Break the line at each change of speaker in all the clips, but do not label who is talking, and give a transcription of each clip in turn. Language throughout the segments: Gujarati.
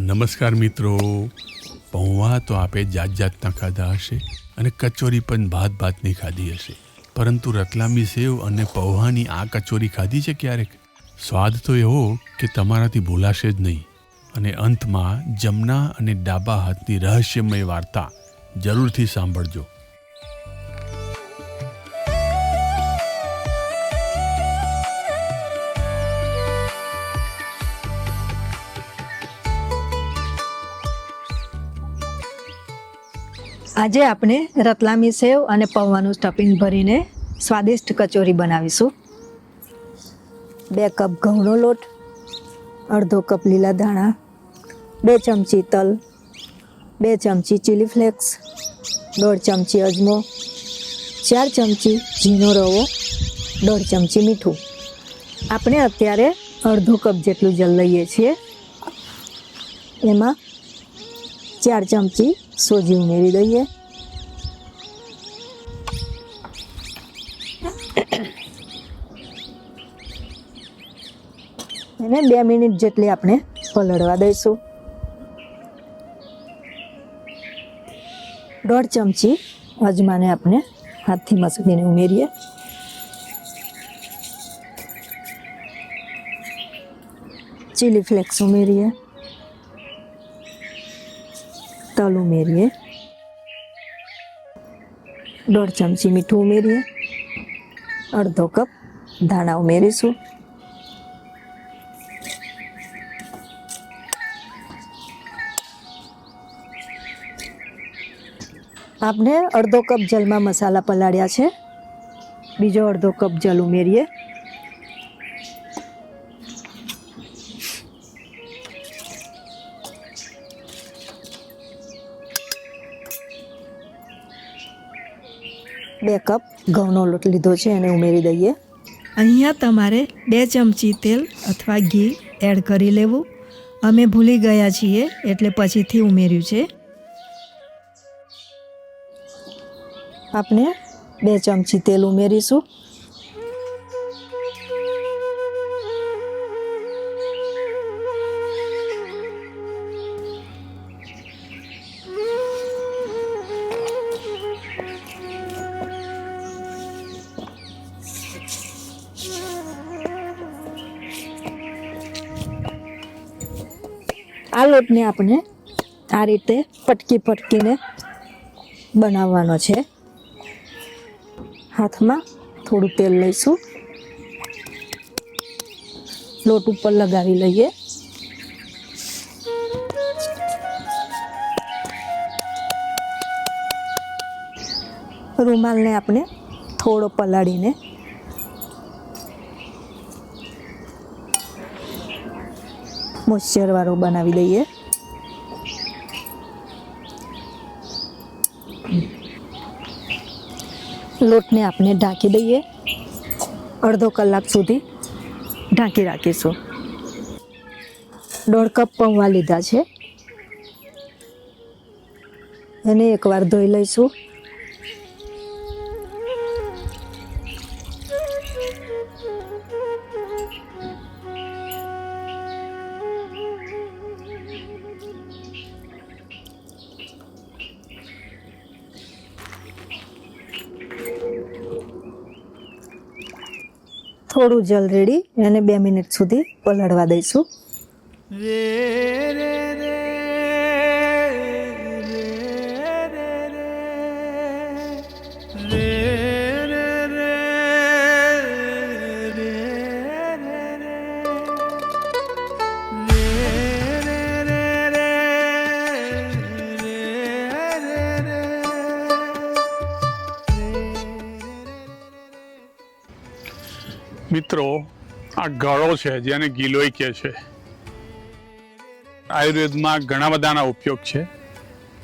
નમસ્કાર મિત્રો. પૌવા તો આપે જાત જાતના ખાધા હશે અને કચોરી પણ ભાતની ખાધી હશે, પરંતુ રતલામી સેવ અને પૌવાની આ કચોરી ખાધી છે ક્યારેક? સ્વાદ તો એવો કે તમારાથી ભૂલાશે જ નહીં. અને અંતમાં જમના અને ડાબા હાથની રહસ્યમય વાર્તા જરૂરથી સાંભળજો.
આજે આપણે રતલામી સેવ અને પૌવાનું સ્ટફિંગ ભરીને સ્વાદિષ્ટ કચોરી બનાવીશું. 2 કપ ઘઉંનો લોટ, અડધો કપ લીલા ધાણા, 2 ચમચી તલ, 2 ચમચી ચીલી ફ્લેક્સ, 1.5 ચમચી અજમો, 4 ચમચી ઝીણો રવો, 1.5 ચમચી મીઠું. આપણે અત્યારે અડધો કપ જેટલું જલ લઈએ છીએ. એમાં 4 ચમચી સોજી ઉમેરી દઈએ. એને 2 મિનિટ જેટલી આપણે પલળવા દઈશું. 1.5 ચમચી અજમાને આપણે હાથથી મસળીને ઉમેરીએ. ચીલી ફ્લેક્સ ઉમેરીએ, તલ ઉમેરીએ, 1.5 ચમચી મીઠું ઉમેરીએ, અડધો કપ ધાણા ઉમેરીશું. આપણે અડધો કપ જલમાં મસાલા પલાળ્યા છે. બીજો અડધો કપ જલ ઉમેરીએ. બે કપ ઘઉંનો લોટ લીધો છે એને ઉમેરી દઈએ.
અહીંયા તમારે 2 ચમચી તેલ અથવા ઘી એડ કરી લેવું. અમે ભૂલી ગયા છીએ એટલે પછીથી ઉમેર્યું છે.
આપણે 2 ચમચી તેલ ઉમેરીશું. આ લોટને આપણે આ રીતે પટકીને બનાવવાનો છે. હાથમાં થોડું તેલ લઈશું, લોટ ઉપર લગાવી લઈએ. રૂમાલને આપણે થોડો પલાળીને મોઇશ્ચરવાળો બનાવી દઈએ. લોટને આપણે ઢાંકી દઈએ. અડધો કલાક સુધી ઢાંકી રાખીશું. 1.5 કપ પૌવા લીધા છે, એને એકવાર ધોઈ લઈશું. થોડું જલ રેડી એને 2 મિનિટ સુધી પલાળવા દઈશું.
મિત્રો, આ ગળો છે જેને ગિલોય કહે છે. આયુર્વેદમાં ઘણા બધાના ઉપયોગ છે.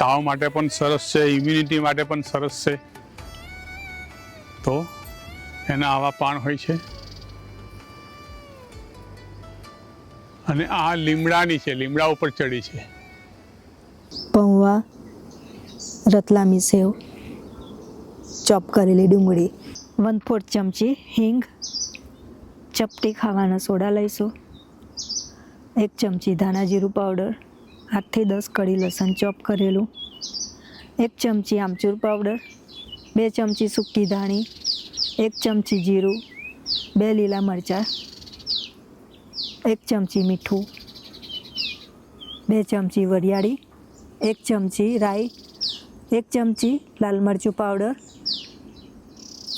તાવ માટે પણ સરસ છે, ઇમ્યુનિટી માટે પણ સરસ છે. તો એના આવા પાન હોય છે. અને આ લીમડાની છે, લીમડા ઉપર ચડી છે.
પૌવા, રતલામી સેવ, ચોપ કરેલી ડુંગળી, 1/4 ચમચી હિંગ, ચપટી ખાવાના સોડા લઈશું, 1 ચમચી ધાણા જીરું પાવડર, 8 થી 10 કળી લસણ ચોપ કરેલું, 1 ચમચી આમચૂર પાવડર, 2 ચમચી સૂકી ધાણી, 1 ચમચી જીરું, 2 લીલા મરચાં, 1 ચમચી મીઠું, 2 ચમચી વરિયાળી, 1 ચમચી રાઈ, 1 ચમચી લાલ મરચું પાવડર,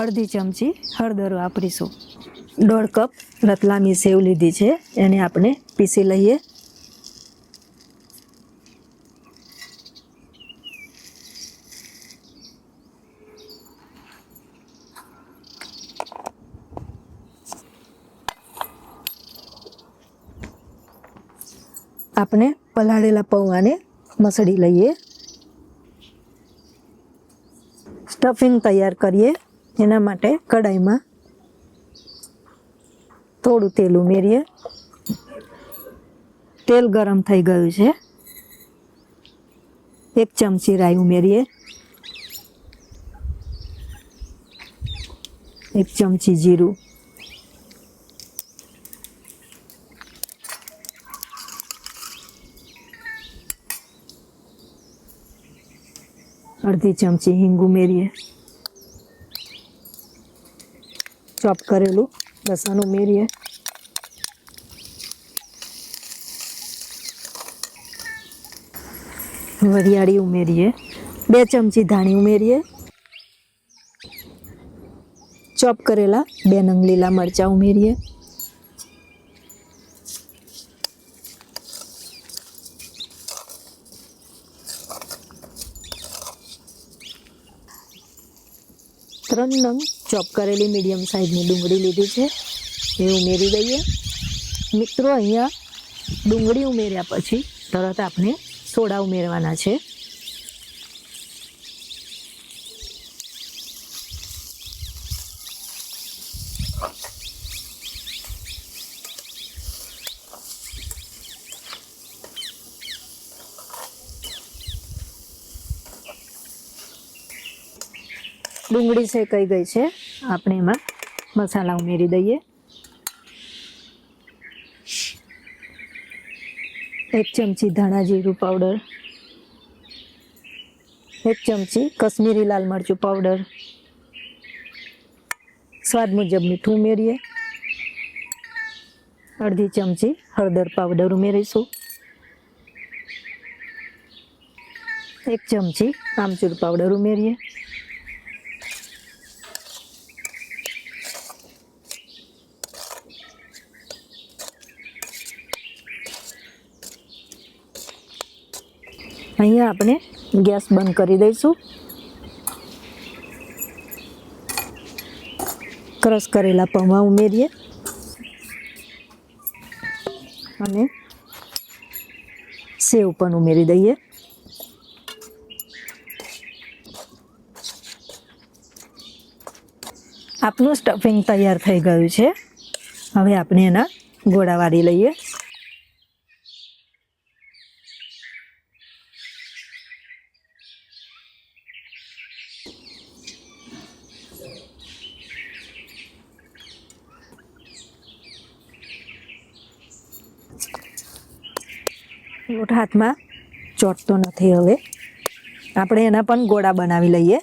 અડધી ચમચી હળદર વાપરીશું. 1.5 કપ રતલામી સેવ લીધી છે, એને આપણે પીસી લઈએ. આપણે પલાળેલા પૌવાને મસળી લઈએ. સ્ટફિંગ તૈયાર કરીએ. એના માટે કઢાઈમાં થોડું તેલ ઉમેરીએ. તેલ ગરમ થઈ ગયું છે. 1 ચમચી રાઈ ઉમેરીએ, 1 ચમચી જીરું, અડધી ચમચી હિંગ ઉમેરીએ, ચોપ કરેલું લસણ ઉમેરીએ, વરિયાળી ઉમેરીએ, 2 ચમચી ધાણી ઉમેરીએ, ચોપ કરેલા 2 નંગ લીલા મરચાં ઉમેરીએ, ત્રણ નંગ ચોપ કરેલી મીડિયમ સાઇઝની ડુંગળી લીધી છે, એ ઉમેરી દઈએ. મિત્રો, અહીંયા ડુંગળી ઉમેર્યા પછી તરત આપણે સોડા ઉમેરવાના છે. ડુંગળી શેકાઈ ગઈ છે, આપણે એમાં મસાલા ઉમેરી દઈએ. 1 ચમચી ધાણા જીરું પાવડર, 1 ચમચી કશ્મીરી લાલ મરચું પાવડર, સ્વાદ મુજબ મીઠું ઉમેરીએ, અડધી ચમચી હળદર પાવડર ઉમેરીશું, 1 ચમચી આમચૂર પાવડર ઉમેરીએ, અહીંયા આપણે ગેસ બંધ કરી દઈશું. ક્રશ કરેલા પૌવા ઉમેરીએ અને સેવ પણ ઉમેરી દઈએ. આપનું સ્ટફિંગ તૈયાર થઈ ગયું છે. હવે આપણે એના ગોળા વાળી લઈએ. લોટ હાથમાં ચોટતો નથી. હવે આપણે એના પણ ગોળા બનાવી લઈએ.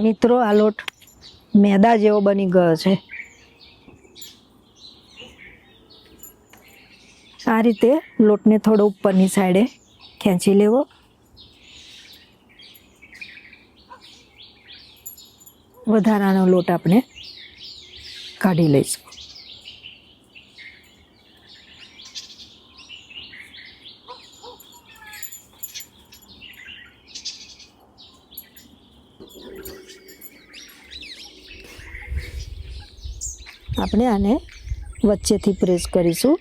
મિત્રો, આ લોટ મેદા જેવો બની ગયો છે. આ રીતે લોટને થોડો ઉપરની સાઈડે ખેંચી લેવો. વધારાનો લોટ આપણે કાઢી લઈશું. આપણે આને વચ્ચેથી પ્રેસ કરીશું,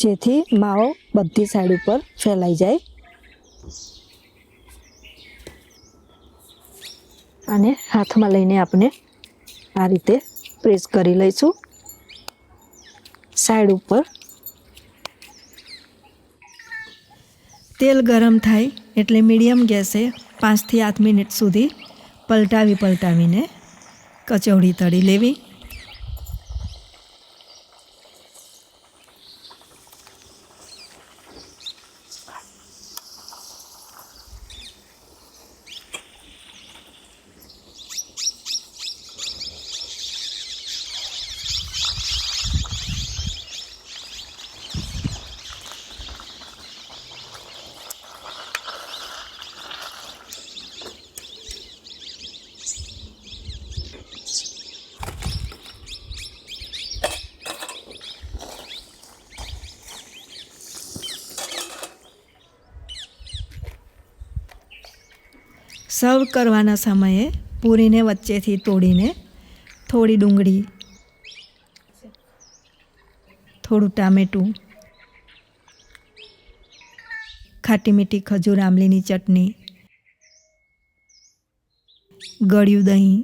જેથી માવો બધી સાઈડ ઉપર ફેલાઈ જાય. અને હાથમાં લઈને આપણે આ રીતે પ્રેસ કરી લઈશું. સાઈડ ઉપર
તેલ ગરમ થાય એટલે મીડિયમ ગેસે 5 થી 8 મિનિટ સુધી પલટાવીને કચોરી તળી લેવી. સર્વ કરવાના સમયે પૂરીને વચ્ચેથી તોડીને થોડી ડુંગળી, થોડું ટામેટું, ખાટી મીઠી ખજૂર આંબલીની ચટણી, ગળ્યું દહીં,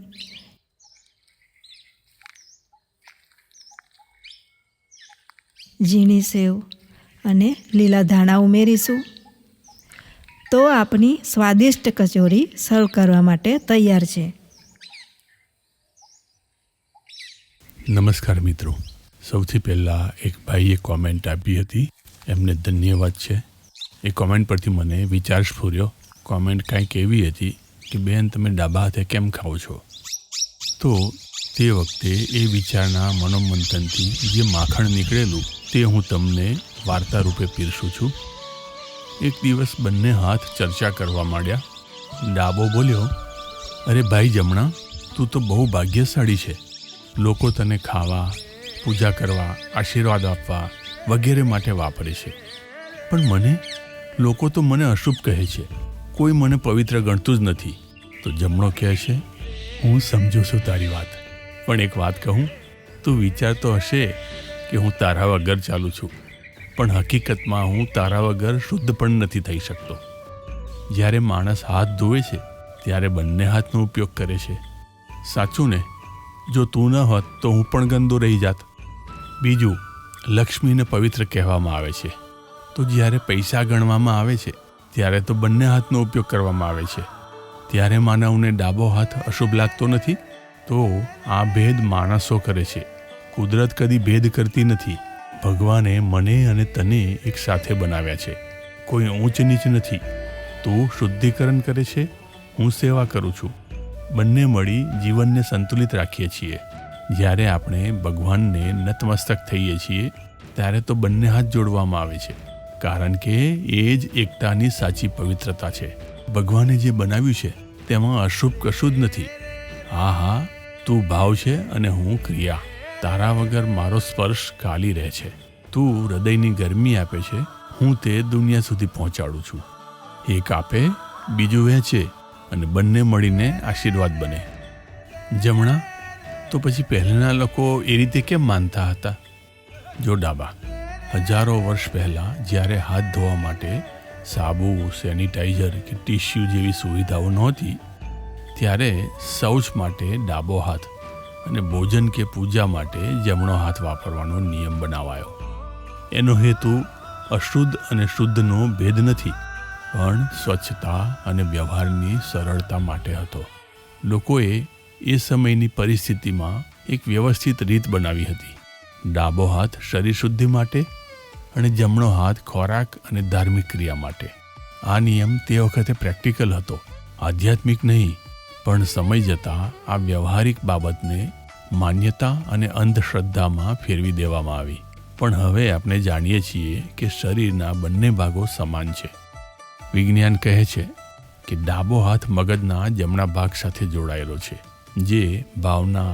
ઝીણી સેવ અને લીલા ધાણા ઉમેરીશું તો આપણી સ્વાદિષ્ટ કચોરી સર્વ કરવા માટે તૈયાર છે.
નમસ્કાર મિત્રો. સૌથી પહેલાં એક ભાઈએ કોમેન્ટ આપી હતી, એમને ધન્યવાદ છે. એ કોમેન્ટ પરથી મને વિચાર સ્ફૂર્યો. કોમેન્ટ કાંઈક એવી હતી કે બેન, તમે ડાબા હાથે કેમ ખાઓ છો? તો તે વખતે એ વિચારના મનોમંથનથી જે માખણ નીકળેલું તે હું તમને વાર્તા રૂપે પીરસું છું. એક દિવસ બંને હાથ ચર્ચા કરવા માંડ્યા. ડાબો બોલ્યો, અરે ભાઈ જમણા, તું તો બહુ ભાગ્યશાળી છે. લોકો તને ખાવા, પૂજા કરવા, આશીર્વાદ આપવા વગેરે માટે વાપરે છે, પણ લોકો તો મને અશુભ કહે છે. કોઈ મને પવિત્ર ગણતું જ નથી. તો જમણો કહે છે, હું સમજુ છું તારી વાત, પણ એક વાત કહું, તું વિચારતો હશે કે હું તારા વગર ચાલું છું, પણ હકીકતમાં હું તારા વગર શુદ્ધ પણ નથી થઈ શકતો. જ્યારે માણસ હાથ ધોવે છે ત્યારે બંને હાથનો ઉપયોગ કરે છે. સાચું ને? જો તું ન હોત તો હું પણ ગંદો રહી જાત. બીજું, લક્ષ્મીને પવિત્ર કહેવામાં આવે છે, તો જ્યારે પૈસા ગણવામાં આવે છે ત્યારે તો બંને હાથનો ઉપયોગ કરવામાં આવે છે. ત્યારે માનવને ડાબો હાથ અશુભ લાગતો નથી. તો આ ભેદ માણસો કરે છે. કુદરત કદી ભેદ કરતી નથી. ભગવાને મને અને તને એક સાથે બનાવ્યા છે. કોઈ ઊંચ નીચ નથી. તું શુદ્ધિકરણ કરે છે, હું સેવા કરું છું. બંને મળી જીવનને સંતુલિત રાખીએ છીએ. જ્યારે આપણે ભગવાનને નતમસ્તક થઈએ છીએ ત્યારે તો બંને હાથ જોડવામાં આવે છે, કારણ કે એ જ એકતાની સાચી પવિત્રતા છે. ભગવાને જે બનાવ્યું છે તેમાં અશુભ કશું જ નથી. હા, તું ભાવ છે અને હું ક્રિયા. તારા વગર મારો સ્પર્શ ખાલી રહે છે. તું હૃદયની ગરમી આપે છે, હું તે દુનિયા સુધી પહોંચાડું છું. એક આપે, બીજું વહેંચે અને બંને મળીને આશીર્વાદ બને. જમણા, તો પછી પહેલાંના લોકો એ રીતે કેમ માનતા હતા? જો ડાબા, હજારો વર્ષ પહેલાં જ્યારે હાથ ધોવા માટે સાબુ, સેનિટાઈઝર કે ટીશ્યુ જેવી સુવિધાઓ નહોતી, ત્યારે શૌચ માટે ડાબો હાથ અને ભોજન કે પૂજા માટે જમણો હાથ વાપરવાનો નિયમ બનાવાયો. એનો હેતુ અશુદ્ધ અને શુદ્ધનો ભેદ નથી, પણ સ્વચ્છતા અને વ્યવહારની સરળતા માટે હતો. લોકોએ એ સમયની પરિસ્થિતિમાં એક વ્યવસ્થિત રીત બનાવી હતી. ડાબો હાથ શરીર શુદ્ધિ માટે અને જમણો હાથ ખોરાક અને ધાર્મિક ક્રિયા માટે. આ નિયમ તે વખતે પ્રેક્ટિકલ હતો, આધ્યાત્મિક નહીં. પણ સમય જતાં આ વ્યવહારિક બાબતને માન્યતા અને અંધશ્રદ્ધામાં ફેરવી દેવામાં આવી. પણ હવે આપણે જાણીએ છીએ કે શરીરના બંને ભાગો સમાન છે. વિજ્ઞાન કહે છે કે ડાબો હાથ મગજના જમણા ભાગ સાથે જોડાયેલો છે, જે ભાવના,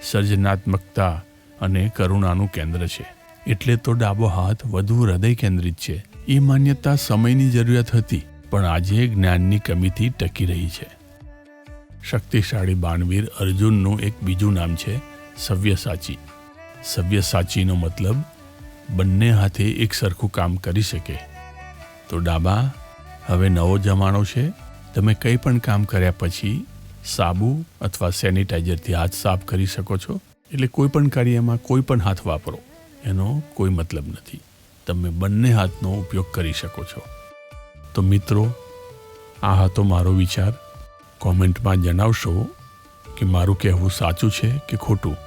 સર્જનાત્મકતા અને કરુણાનું કેન્દ્ર છે. એટલે તો ડાબો હાથ વધુ હૃદય કેન્દ્રિત છે. એ માન્યતા સમયની જરૂરિયાત હતી, પણ આજે જ્ઞાનની કમીથી ટકી રહી છે. શક્તિશાળી બાણવીર અર્જુનનું એક બીજું નામ છે સવ્યસાચી. સવ્યસાચીનો મતલબ બંને હાથે એક સરખું કામ કરી શકે. તો ડાબા, હવે નવો જમાનો છે. તમે કંઈ પણ કામ કર્યા પછી સાબુ અથવા સેનિટાઈઝરથી હાથ સાફ કરી શકો છો. એટલે કોઈ પણ કાર્યમાં કોઈ પણ હાથ વાપરો, એનો કોઈ મતલબ નથી. તમે બંને હાથનો ઉપયોગ કરી શકો છો. તો મિત્રો, આ હતો મારો વિચાર. કોમેન્ટમાં જણાવશો કે મારું કહેવું સાચું છે કે ખોટું.